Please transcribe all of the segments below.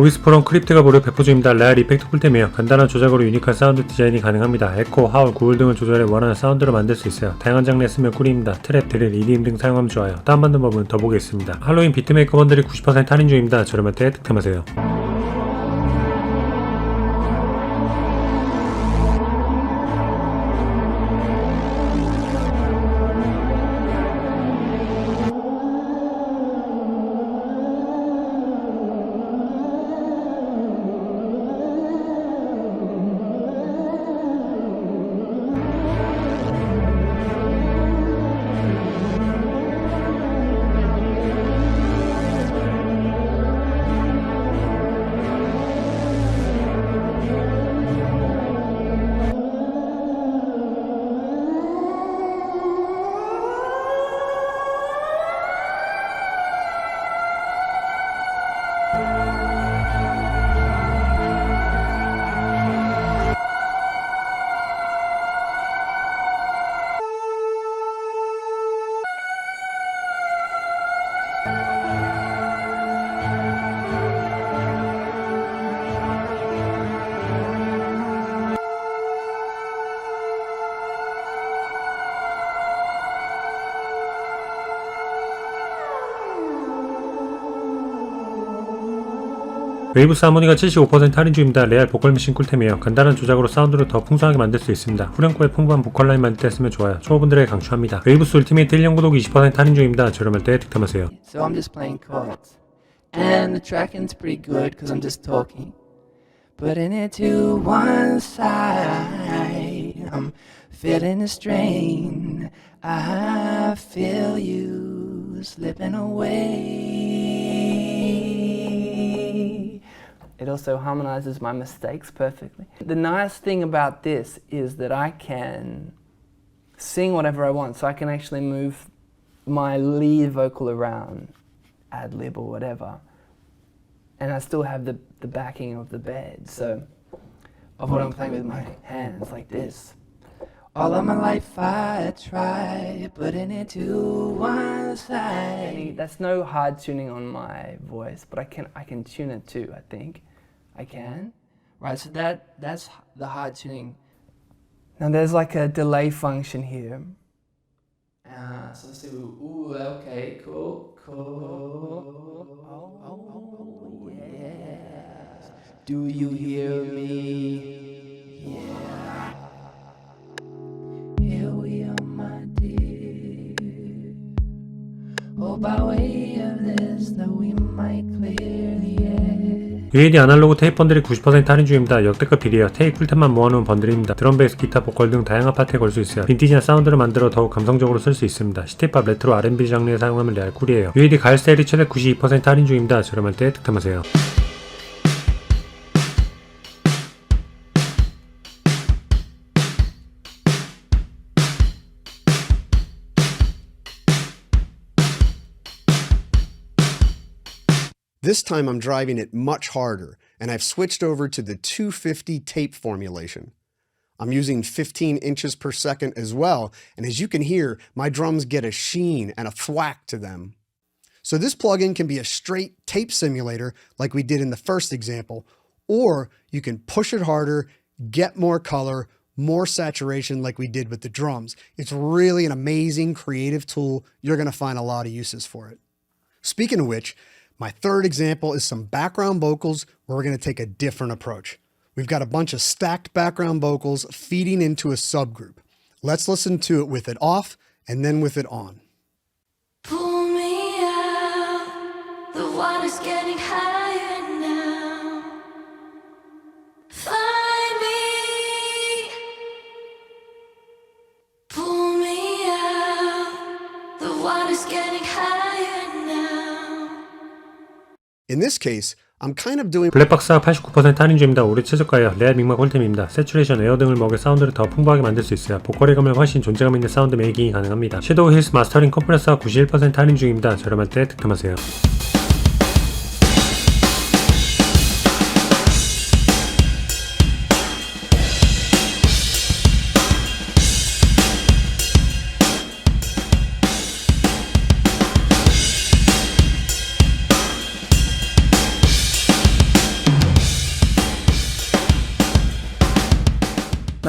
보이스 프롬 크립트가 무료 배포 중입니다. 레알 이펙트 쿨템이에요. 간단한 조작으로 유니크한 사운드 디자인이 가능합니다. 에코, 하울, 구울 등을 조절해 원하는 사운드로 만들 수 있어요. 다양한 장르에 쓰면 꿀입니다. 트랩, 드릴, EDM 등 사용하면 좋아요. 다운받는 법은 더보기에 있습니다. 할로윈 비트메이커 번들이 90% 할인 중입니다. 저렴할 때 득템하세요. 웨이브스 하모니가 75% 할인 중입니다. 레알 보컬 머신 꿀템이에요. 간단한 조작으로 사운드를 더 풍성하게 만들 수 있습니다. 후렴구에 풍부한 보컬 라인 만들 때 쓰면 좋아요. 초보분들에게 강추합니다. 웨이브스 울티메이트 1년 구독 20% 할인 중입니다. 저렴할 때 득템하세요. So I'm just playing chords. And the tracking's pretty good because I'm just talking. Putting it to one side. I'm feeling the strain. I feel you slipping away. It also harmonizes my mistakes perfectly. The nice thing about this is that I can sing whatever I want, so I can actually move my lead vocal around, ad lib or whatever, and I still have the backing of the bed, so of what I'm playing with my hands like this. All of my life I try putting it to one side. That's no hard tuning on my voice, but I can tune it too, I think. I can. Right, so that's the hard tuning. Now there's like a delay function here. So let's see, ooh, okay, cool. Oh, yeah. Do you hear me? Yeah. Here we are, my dear. Oh, by way of this, that we might clear the air. UAD 아날로그 테이프 번들이 90% 할인 중입니다. 역대급 딜이에요. 테이프 쿨템만 모아놓은 번들입니다. 드럼, 베이스, 기타, 보컬 등 다양한 파트에 걸 수 있어요. 빈티지한 사운드를 만들어 더욱 감성적으로 쓸 수 있습니다. 시티팝, 레트로, R&B 장르에 사용하면 레알 꿀이에요. UAD 가을 세일이 최대 92% 할인 중입니다. 저렴할 때 득템하세요. This time I'm driving it much harder, and I've switched over to the 250 tape formulation. I'm using 15 inches per second as well, and as you can hear, my drums get a sheen and a thwack to them. So this plugin can be a straight tape simulator like we did in the first example, or you can push it harder, get more color, more saturation like we did with the drums. It's really an amazing creative tool. You're going to find a lot of uses for it. Speaking of which, my third example is some background vocals where we're going to take a different approach. We've got a bunch of stacked background vocals feeding into a subgroup. Let's listen to it with it off and then with it on. Pull me out, the water's getting higher now. Find me, pull me out, the water's getting higher now. In this case, I'm kind of doing 블랙박스가 89% 할인 중입니다. 올해 최저가예요. 레알 믹마 꿀템입니다. 세츄레이션, 에어 등을 먹여 사운드를 더 풍부하게 만들 수 있어요. 보컬의 감을 훨씬 존재감 있는 사운드 메이킹이 가능합니다. 섀도우 힐스 마스터링 컴프레서가 91% 할인 중입니다. 저렴할 때 득템하세요.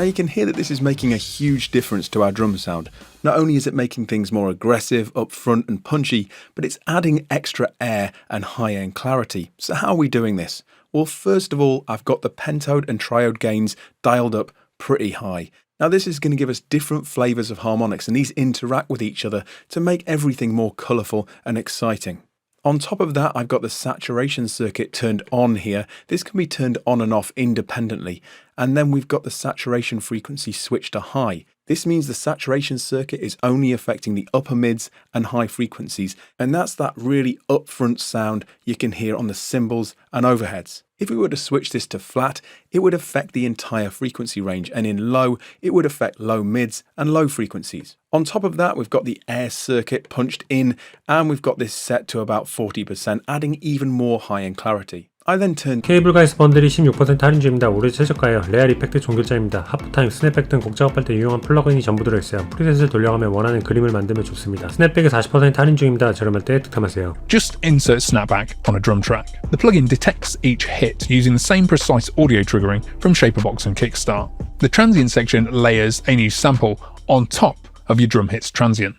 Now you can hear that this is making a huge difference to our drum sound. Not only is it making things more aggressive, upfront and punchy, but it's adding extra air and high-end clarity. So how are we doing this? Well, first of all, I've got the pentode and triode gains dialed up pretty high. Now this is going to give us different flavours of harmonics, and these interact with each other to make everything more colourful and exciting. On top of that, I've got the saturation circuit turned on here. This can be turned on and off independently. And then we've got the saturation frequency switched to high. This means the saturation circuit is only affecting the upper mids and high frequencies. And that's that really upfront sound you can hear on the cymbals and overheads. If we were to switch this to flat, it would affect the entire frequency range, and in low, it would affect low mids and low frequencies. On top of that, we've got the air circuit punched in, and we've got this set to about 40%, adding even more high-end clarity. I then turned 케이블가이스 번들이 16% 할인 중입니다. 오래 최저가예요. 레알 이펙트 종결자입니다. 하프타임, 스냅백 등 곡 작업할 때 유용한 플러그인이 전부 들어있어요. 프리셋을 돌려가며 원하는 그림을 만들면 좋습니다. 스냅백에 40% 할인 중입니다. 저렴할 때 득템하세요. Just insert Snapback on a drum track. The plugin detects each hit using the same precise audio triggering from Shaperbox and Kickstart. The transient section layers a new sample on top of your drum hits transient.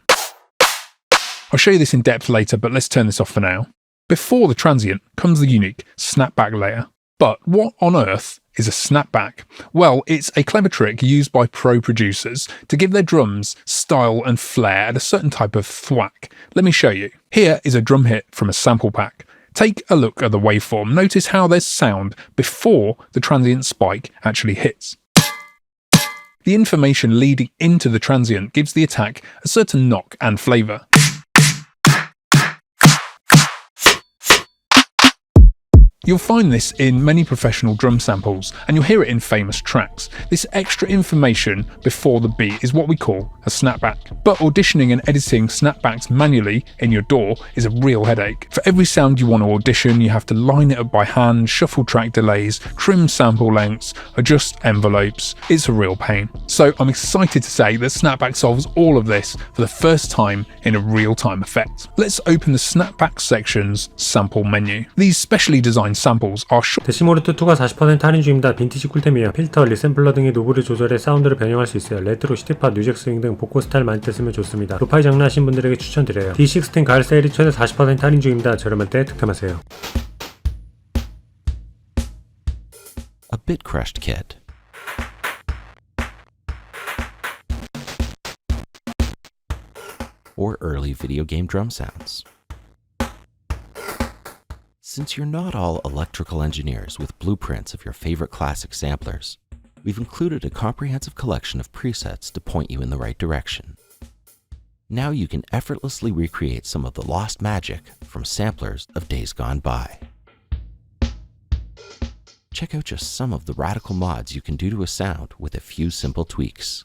I'll show you this in depth later, but let's turn this off for now. Before the transient comes the unique snapback layer. But what on earth is a snapback? Well, it's a clever trick used by pro producers to give their drums style and flair at a certain type of thwack. Let me show you. Here is a drum hit from a sample pack. Take a look at the waveform. Notice how there's sound before the transient spike actually hits. The information leading into the transient gives the attack a certain knock and flavour. You'll find this in many professional drum samples, and you'll hear it in famous tracks. This extra information before the beat is what we call a snapback. But auditioning and editing snapbacks manually in your DAW is a real headache. For every sound you want to audition, you have to line it up by hand, shuffle track delays, trim sample lengths, adjust envelopes. It's a real pain. So I'm excited to say that Snapback solves all of this for the first time in a real-time effect. Let's open the Snapback section's sample menu. These specially designed samples are short. 데시모르트 2가 40% 할인 중입니다. 빈티지 쿨템이에요. 필터, 리샘플러 등의 노브를 조절해 사운드를 변형할 수 있어요. 레트로, 시티팝, 뉴잭 스윙 등 복고 스타일 많이 때 쓰면 좋습니다. 로파이 장르하신 분들에게 추천드려요. D16 가을 세일이 최대 40% 할인 중입니다. 저렴할 때 득템하세요. A bit crushed kit. Or early video game drum sounds. Since you're not all electrical engineers with blueprints of your favorite classic samplers, we've included a comprehensive collection of presets to point you in the right direction. Now you can effortlessly recreate some of the lost magic from samplers of days gone by. Check out just some of the radical mods you can do to a sound with a few simple tweaks.